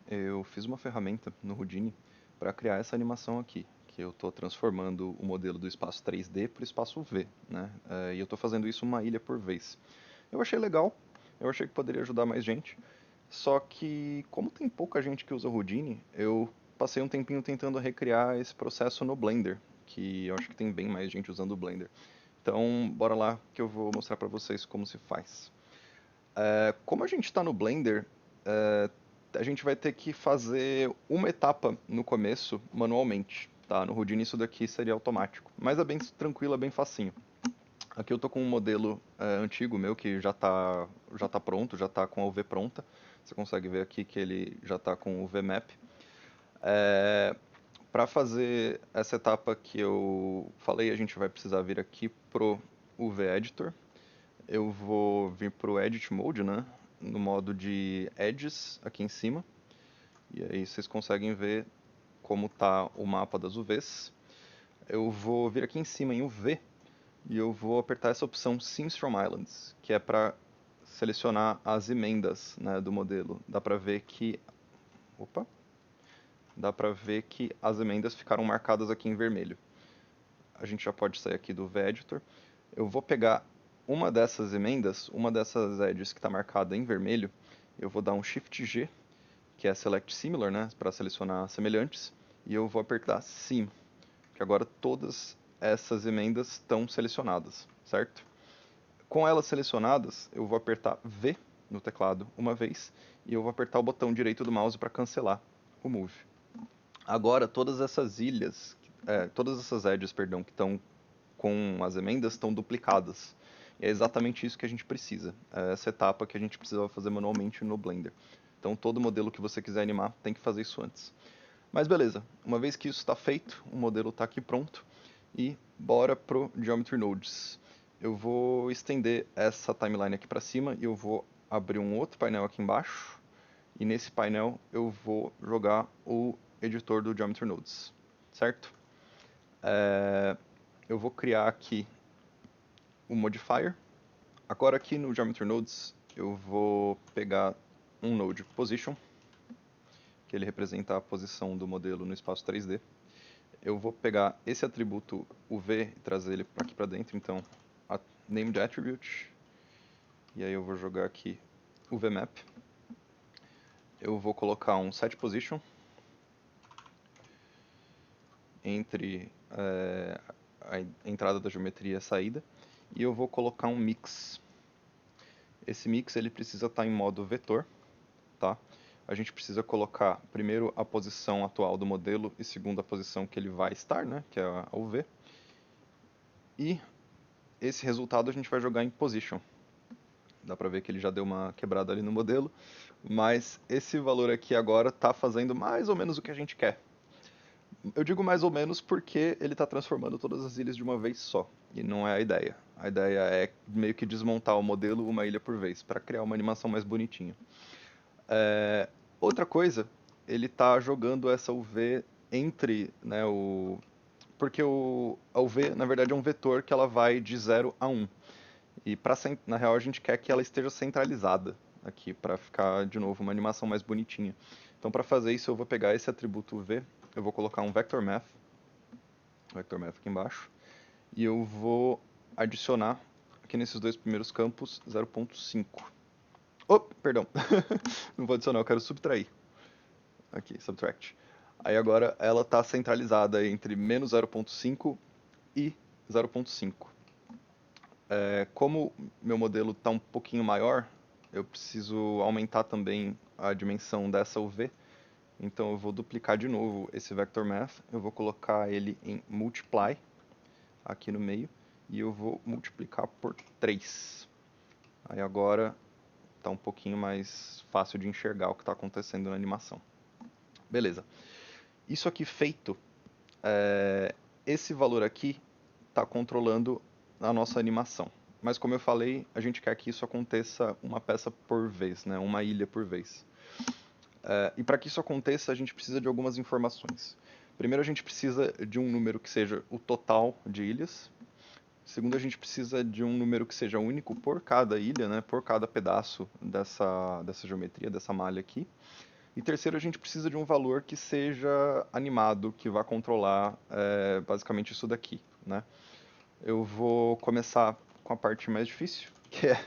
eu fiz uma ferramenta no Houdini para criar essa animação aqui, que eu estou transformando o modelo do espaço 3D para o espaço V, né? E eu estou fazendo isso uma ilha por vez. Eu achei legal, eu achei que poderia ajudar mais gente, só que como tem pouca gente que usa Houdini, eu passei um tempinho tentando recriar esse processo no Blender, que eu acho que tem bem mais gente usando o Blender. Então, bora lá que eu vou mostrar para vocês como se faz. Como a gente está no Blender, é, a gente vai ter que fazer uma etapa no começo manualmente, tá? No Houdini isso daqui seria automático, mas é bem tranquilo, é bem facinho. Aqui eu tô com um modelo antigo meu que já tá pronto, já tá com a UV pronta. Você consegue ver aqui que ele já tá com o VMap. Para fazer essa etapa que eu falei, a gente vai precisar vir aqui pro UV Editor. Eu vou vir pro Edit Mode, né? No modo de Edges aqui em cima. E aí vocês conseguem ver como tá o mapa das UVs. Eu vou vir aqui em cima em UV e eu vou apertar essa opção Scenes from Islands, que é para selecionar as emendas, né, do modelo. Opa, dá para ver que as emendas ficaram marcadas aqui em vermelho. A gente já pode sair aqui do V-Editor. Eu vou pegar uma dessas emendas, uma dessas edges que está marcada em vermelho, eu vou dar um Shift G, que é Select Similar, né, para selecionar semelhantes, e eu vou apertar Sim, que agora todas essas emendas estão selecionadas, certo? Com elas selecionadas, eu vou apertar V no teclado uma vez, e eu vou apertar o botão direito do mouse para cancelar o Move. Agora, todas essas edges, perdão, que estão com as emendas estão duplicadas. E é exatamente isso que a gente precisa. É essa etapa que a gente precisa fazer manualmente no Blender. Então todo modelo que você quiser animar tem que fazer isso antes. Mas beleza, uma vez que isso está feito, o modelo está aqui pronto e bora pro Geometry Nodes. Eu vou estender essa timeline aqui para cima e eu vou abrir um outro painel aqui embaixo. E nesse painel eu vou jogar o editor do Geometry Nodes, certo? Eu vou criar aqui o modifier. Agora aqui no Geometry Nodes eu vou pegar um node Position, que ele representa a posição do modelo no espaço 3D. Eu vou pegar esse atributo UV e trazer ele aqui para dentro, então named attribute, e aí eu vou jogar aqui o VMap. Eu vou colocar um set position entre a entrada da geometria e a saída, e eu vou colocar um mix. Esse mix ele precisa estar em modo vetor, tá? A gente precisa colocar primeiro a posição atual do modelo e segundo a posição que ele vai estar, né, que é a UV. E esse resultado a gente vai jogar em position. Dá pra ver que ele já deu uma quebrada ali no modelo, mas esse valor aqui agora está fazendo mais ou menos o que a gente quer. Eu digo mais ou menos porque ele está transformando todas as ilhas de uma vez só, e não é a ideia. A ideia é meio que desmontar o modelo uma ilha por vez, para criar uma animação mais bonitinha. Outra coisa, ele tá jogando essa UV entre, né, porque a UV, na verdade, é um vetor que ela vai de 0 a 1. E na real a gente quer que ela esteja centralizada aqui, para ficar de novo uma animação mais bonitinha. Então para fazer isso eu vou pegar esse atributo UV, eu vou colocar um vector math aqui embaixo, e eu vou adicionar aqui nesses dois primeiros campos 0.5. Oh, perdão. Não vou adicionar, eu quero subtrair. Aqui, subtract. Aí agora ela está centralizada entre menos 0.5 e 0.5. Como meu modelo está um pouquinho maior, eu preciso aumentar também a dimensão dessa UV. Então eu vou duplicar de novo esse vector math, eu vou colocar ele em multiply aqui no meio e eu vou multiplicar por 3. Aí agora está um pouquinho mais fácil de enxergar o que está acontecendo na animação. Beleza. Isso aqui feito, esse valor aqui está controlando a nossa animação. Mas como eu falei, a gente quer que isso aconteça uma peça por vez, né? Uma ilha por vez. E para que isso aconteça, a gente precisa de algumas informações. Primeiro, a gente precisa de um número que seja o total de ilhas. Segundo, a gente precisa de um número que seja único por cada ilha, né? Por cada pedaço dessa geometria, dessa malha aqui. E terceiro, a gente precisa de um valor que seja animado, que vá controlar basicamente isso daqui, né? Eu vou começar com a parte mais difícil, que é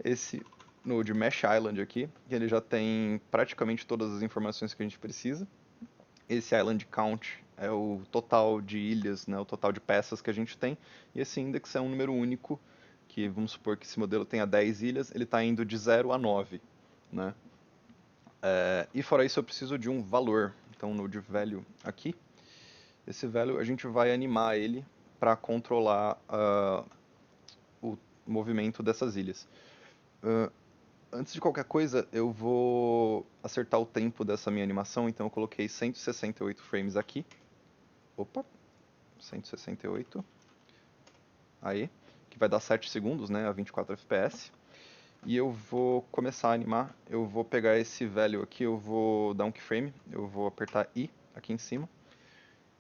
esse node Mesh Island aqui, que ele já tem praticamente todas as informações que a gente precisa. Esse Island Count é o total de ilhas, né, o total de peças que a gente tem, e esse index é um número único, que vamos supor que esse modelo tenha 10 ilhas, ele está indo de 0 a 9, né? E fora isso eu preciso de um valor, então no de value aqui, esse value a gente vai animar ele para controlar o movimento dessas ilhas. Uh, Antes de qualquer coisa, eu vou acertar o tempo dessa minha animação, então eu coloquei 168 frames aqui. Opa, 168. Aí, que vai dar 7 segundos, né, a 24 FPS. E eu vou começar a animar, eu vou pegar esse value aqui, eu vou dar um keyframe, eu vou apertar I aqui em cima.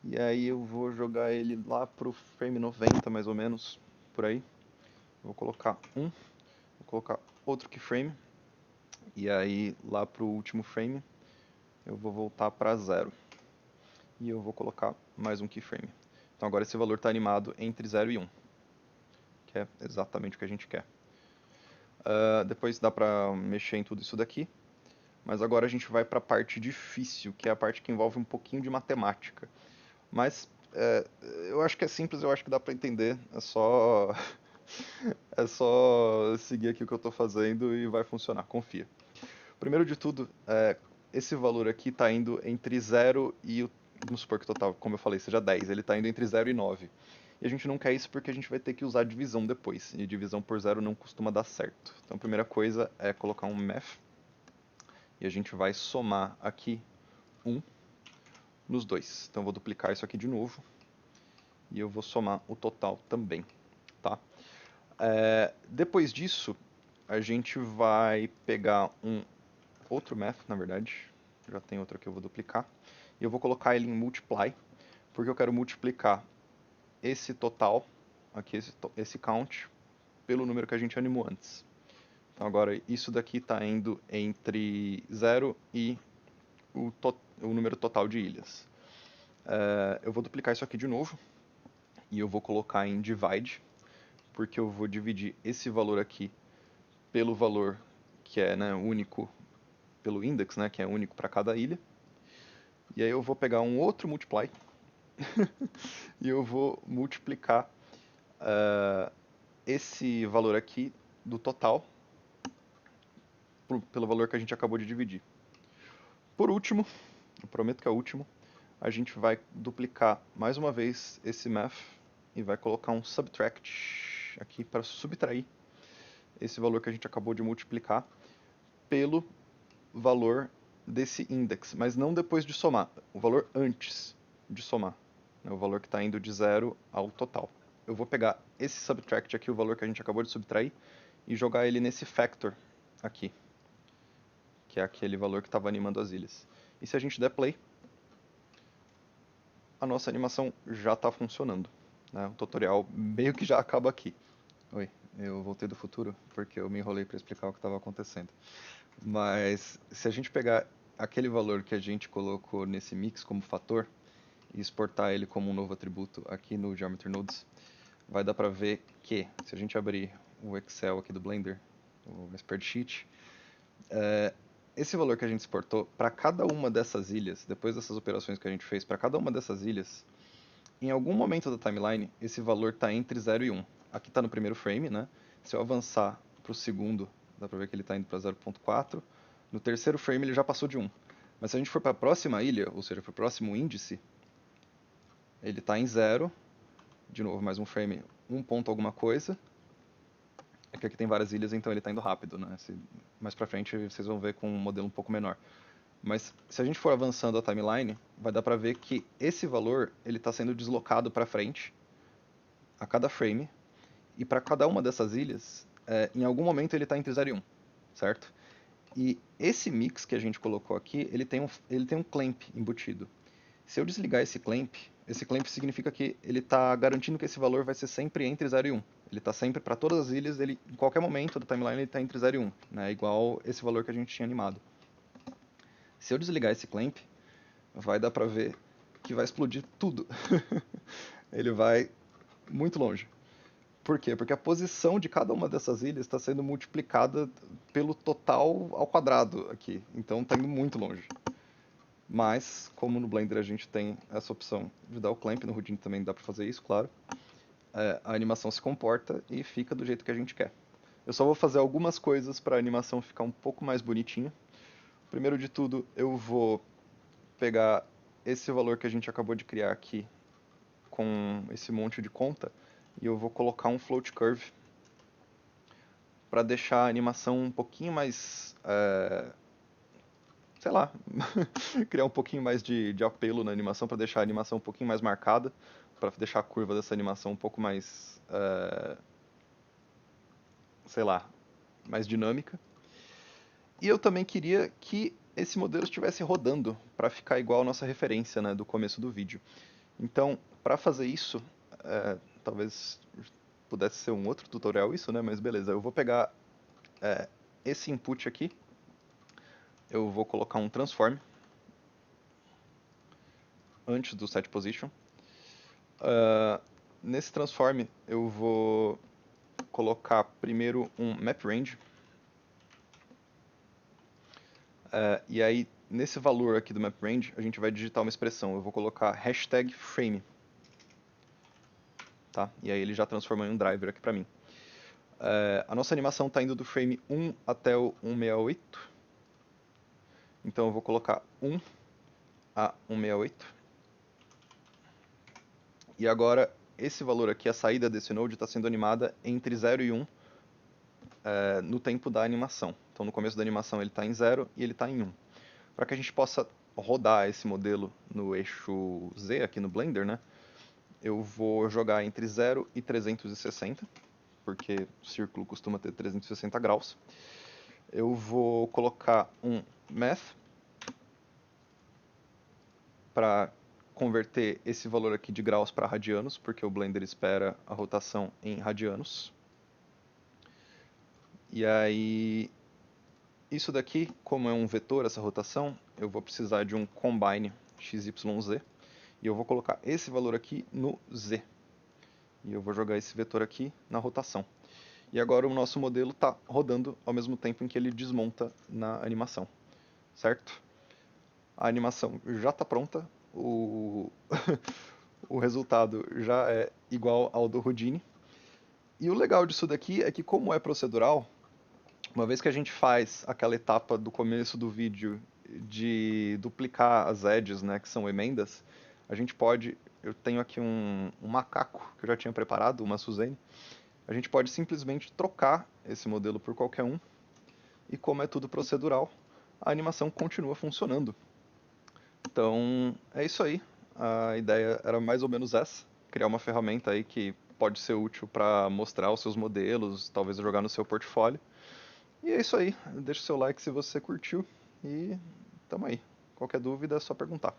E aí eu vou jogar ele lá pro frame 90, mais ou menos, por aí. Vou colocar vou colocar outro keyframe. E aí lá pro último frame, eu vou voltar para 0. E eu vou colocar mais um keyframe. Então agora esse valor está animado entre 0 e 1, que é exatamente o que a gente quer. Depois dá para mexer em tudo isso daqui, mas agora a gente vai para a parte difícil, que é a parte que envolve um pouquinho de matemática. Mas eu acho que é simples, eu acho que dá para entender, é só é só seguir aqui o que eu estou fazendo e vai funcionar, confia. Primeiro de tudo, esse valor aqui está indo entre 0 e vamos supor que o total, como eu falei, seja 10, ele está indo entre 0 e 9. E a gente não quer isso porque a gente vai ter que usar divisão depois, e divisão por zero não costuma dar certo. Então a primeira coisa é colocar um math, e a gente vai somar aqui 1 nos dois. Então eu vou duplicar isso aqui de novo, e eu vou somar o total também, tá? Depois disso, a gente vai pegar um outro math, na verdade, já tem outro aqui, eu vou duplicar, e eu vou colocar ele em multiply, porque eu quero multiplicar esse total, aqui esse count, pelo número que a gente animou antes. Então agora isso daqui está indo entre 0 e o número total de ilhas. Eu vou duplicar isso aqui de novo, e eu vou colocar em divide, porque eu vou dividir esse valor aqui pelo valor que é, né, único, pelo index, né, que é único para cada ilha. E aí eu vou pegar um outro multiply e eu vou multiplicar esse valor aqui do total pelo valor que a gente acabou de dividir. Por último, eu prometo que é o último, a gente vai duplicar mais uma vez esse math e vai colocar um subtract aqui para subtrair esse valor que a gente acabou de multiplicar pelo valor desse index, mas não depois de somar, o valor antes de somar, né, o valor que está indo de 0 ao total. Eu vou pegar esse subtract aqui, o valor que a gente acabou de subtrair, e jogar ele nesse factor aqui, que é aquele valor que estava animando as ilhas. E se a gente der play, a nossa animação já está funcionando, né? O tutorial meio que já acaba aqui. Oi, eu voltei do futuro porque eu me enrolei para explicar o que estava acontecendo. Mas se a gente pegar aquele valor que a gente colocou nesse mix como fator e exportar ele como um novo atributo aqui no Geometry Nodes, vai dar para ver que, se a gente abrir o Excel aqui do Blender, o spreadsheet, esse valor que a gente exportou para cada uma dessas ilhas, depois dessas operações que a gente fez para cada uma dessas ilhas, em algum momento da timeline, esse valor está entre 0 e 1. Aqui está no primeiro frame, né? Se eu avançar para o segundo, dá para ver que ele está indo para 0.4. No terceiro frame ele já passou de 1. Mas se a gente for para a próxima ilha, ou seja, para o próximo índice, ele está em 0. De novo, mais um frame, 1 ponto alguma coisa. É que aqui tem várias ilhas, então ele está indo rápido, né? Mais para frente vocês vão ver com um modelo um pouco menor. Mas se a gente for avançando a timeline, vai dar para ver que esse valor ele está sendo deslocado para frente a cada frame, e para cada uma dessas ilhas, em algum momento ele está entre 0 e 1, certo? E esse mix que a gente colocou aqui, ele tem um clamp embutido. Se eu desligar esse clamp significa que ele está garantindo que esse valor vai ser sempre entre 0 e 1. Ele está sempre, para todas as ilhas, ele, em qualquer momento da timeline ele está entre 0 e 1, né? Igual esse valor que a gente tinha animado. Se eu desligar esse clamp, vai dar pra ver que vai explodir tudo. Ele vai muito longe. Por quê? Porque a posição de cada uma dessas ilhas está sendo multiplicada pelo total ao quadrado aqui. Então está indo muito longe. Mas, como no Blender a gente tem essa opção de dar o clamp, no Houdini também dá para fazer isso, claro, a animação se comporta e fica do jeito que a gente quer. Eu só vou fazer algumas coisas para a animação ficar um pouco mais bonitinha. Primeiro de tudo, eu vou pegar esse valor que a gente acabou de criar aqui com esse monte de conta e eu vou colocar um float curve para deixar a animação um pouquinho mais, sei lá, criar um pouquinho mais de apelo na animação, para deixar a animação um pouquinho mais marcada, para deixar a curva dessa animação um pouco mais, sei lá, mais dinâmica. E eu também queria que esse modelo estivesse rodando para ficar igual a nossa referência, né, do começo do vídeo. Então, para fazer isso, talvez pudesse ser um outro tutorial isso, né? Mas beleza, eu vou pegar esse input aqui, eu vou colocar um transform antes do set position. Nesse transform eu vou colocar primeiro um map range, e aí nesse valor aqui do map range a gente vai digitar uma expressão. Eu vou colocar hashtag frame, tá? E aí ele já transformou em um driver aqui pra mim. A nossa animação está indo do frame 1 até o 168. Então eu vou colocar 1 a 168. E agora esse valor aqui, a saída desse node, está sendo animada entre 0 e 1 no tempo da animação. Então no começo da animação ele está em 0 e ele está em 1. Para que a gente possa rodar esse modelo no eixo Z aqui no Blender, né? Eu vou jogar entre 0 e 360, porque o círculo costuma ter 360 graus. Eu vou colocar um Math para converter esse valor aqui de graus para radianos, porque o Blender espera a rotação em radianos. E aí, isso daqui, como é um vetor, essa rotação, eu vou precisar de um combine XYZ, e eu vou colocar esse valor aqui no Z. E eu vou jogar esse vetor aqui na rotação. E agora o nosso modelo está rodando ao mesmo tempo em que ele desmonta na animação, certo? A animação já está pronta, o... o resultado já é igual ao do Houdini. E o legal disso daqui é que, como é procedural, uma vez que a gente faz aquela etapa do começo do vídeo de duplicar as edges, né, que são emendas, a gente pode, eu tenho aqui um macaco que eu já tinha preparado, uma Suzane, a gente pode simplesmente trocar esse modelo por qualquer um, e como é tudo procedural, a animação continua funcionando. Então, é isso aí. A ideia era mais ou menos essa, criar uma ferramenta aí que pode ser útil para mostrar os seus modelos, talvez jogar no seu portfólio. E é isso aí. Deixa o seu like se você curtiu e tamo aí. Qualquer dúvida é só perguntar.